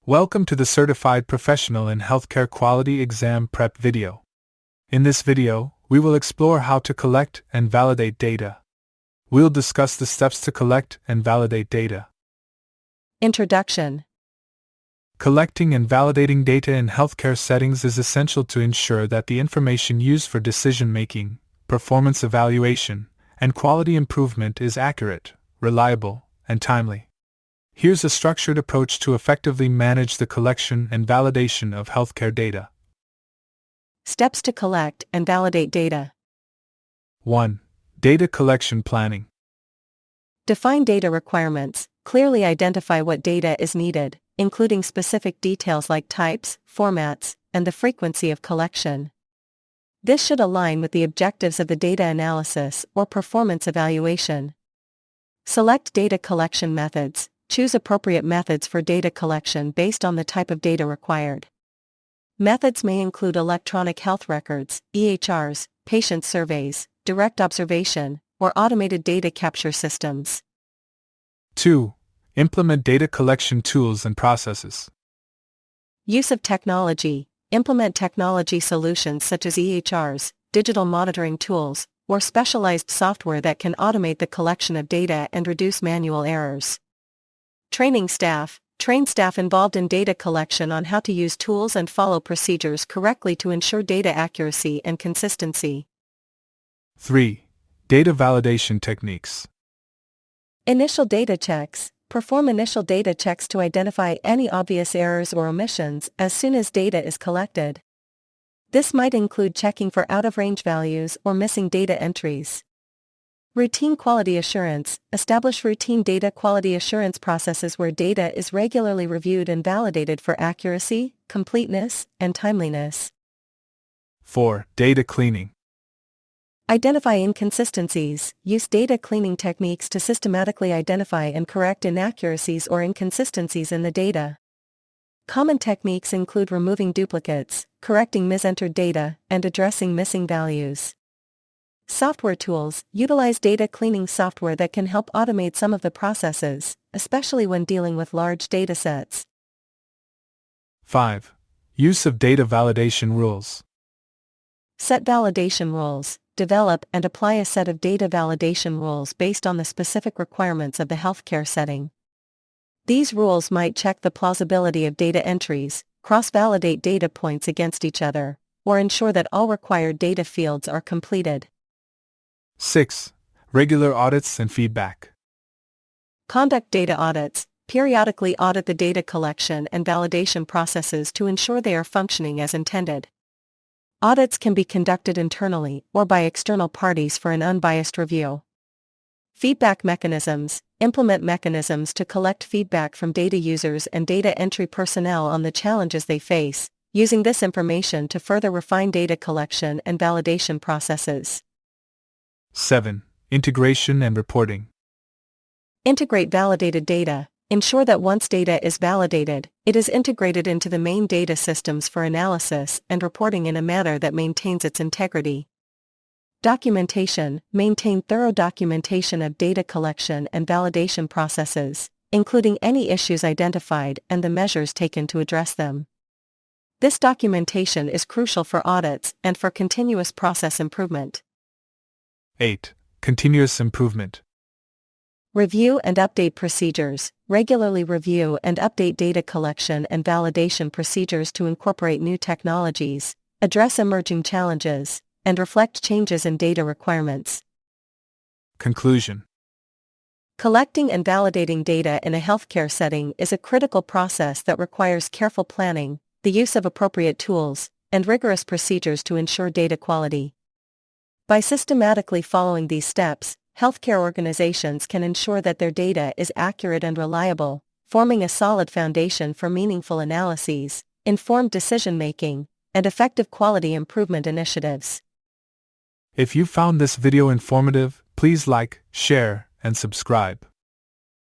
Welcome to the Certified Professional in Healthcare Quality Exam Prep video. In this video, we will explore how to collect and validate data. We'll discuss the steps to collect and validate data. Introduction. Collecting and validating data in healthcare settings is essential to ensure that the information used for decision-making, performance evaluation, and quality improvement is accurate, reliable, and timely. Here's a structured approach to effectively manage the collection and validation of healthcare data. Steps to collect and validate data. 1. Data collection planning. Define data requirements. Clearly identify what data is needed, including specific details like types, formats, and the frequency of collection. This should align with the objectives of the data analysis or performance evaluation. Select data collection methods. Choose appropriate methods for data collection based on the type of data required. Methods may include electronic health records, EHRs, patient surveys, direct observation, or automated data capture systems. 2. Implement data collection tools and processes. Use of technology. Implement technology solutions such as EHRs, digital monitoring tools, or specialized software that can automate the collection of data and reduce manual errors. Training staff. Train staff involved in data collection on how to use tools and follow procedures correctly to ensure data accuracy and consistency. 3. Data validation techniques. Initial data checks. Perform initial data checks to identify any obvious errors or omissions as soon as data is collected. This might include checking for out-of-range values or missing data entries. Routine quality assurance. Establish routine data quality assurance processes where data is regularly reviewed and validated for accuracy, completeness, and timeliness. 4. Data cleaning. Identify inconsistencies. Use data cleaning techniques to systematically identify and correct inaccuracies or inconsistencies in the data. Common techniques include removing duplicates, correcting misentered data, and addressing missing values. Software tools. Utilize data cleaning software that can help automate some of the processes, especially when dealing with large datasets. 5. Use of data validation rules. Set validation rules. Develop and apply a set of data validation rules based on the specific requirements of the healthcare setting. These rules might check the plausibility of data entries, cross-validate data points against each other, or ensure that all required data fields are completed. 6. Regular audits and feedback. Conduct data audits. Periodically audit the data collection and validation processes to ensure they are functioning as intended. Audits can be conducted internally or by external parties for an unbiased review. Feedback mechanisms. Implement mechanisms to collect feedback from data users and data entry personnel on the challenges they face, using this information to further refine data collection and validation processes. 7. Integration and reporting. Integrate validated data. Ensure that once data is validated, it is integrated into the main data systems for analysis and reporting in a manner that maintains its integrity. Documentation. Maintain thorough documentation of data collection and validation processes, including any issues identified and the measures taken to address them. This documentation is crucial for audits and for continuous process improvement. 8. Continuous improvement. Review and update procedures. Regularly review and update data collection and validation procedures to incorporate new technologies, address emerging challenges, and reflect changes in data requirements. Conclusion. Collecting and validating data in a healthcare setting is a critical process that requires careful planning, the use of appropriate tools, and rigorous procedures to ensure data quality. By systematically following these steps, healthcare organizations can ensure that their data is accurate and reliable, forming a solid foundation for meaningful analyses, informed decision-making, and effective quality improvement initiatives. If you found this video informative, please like, share, and subscribe.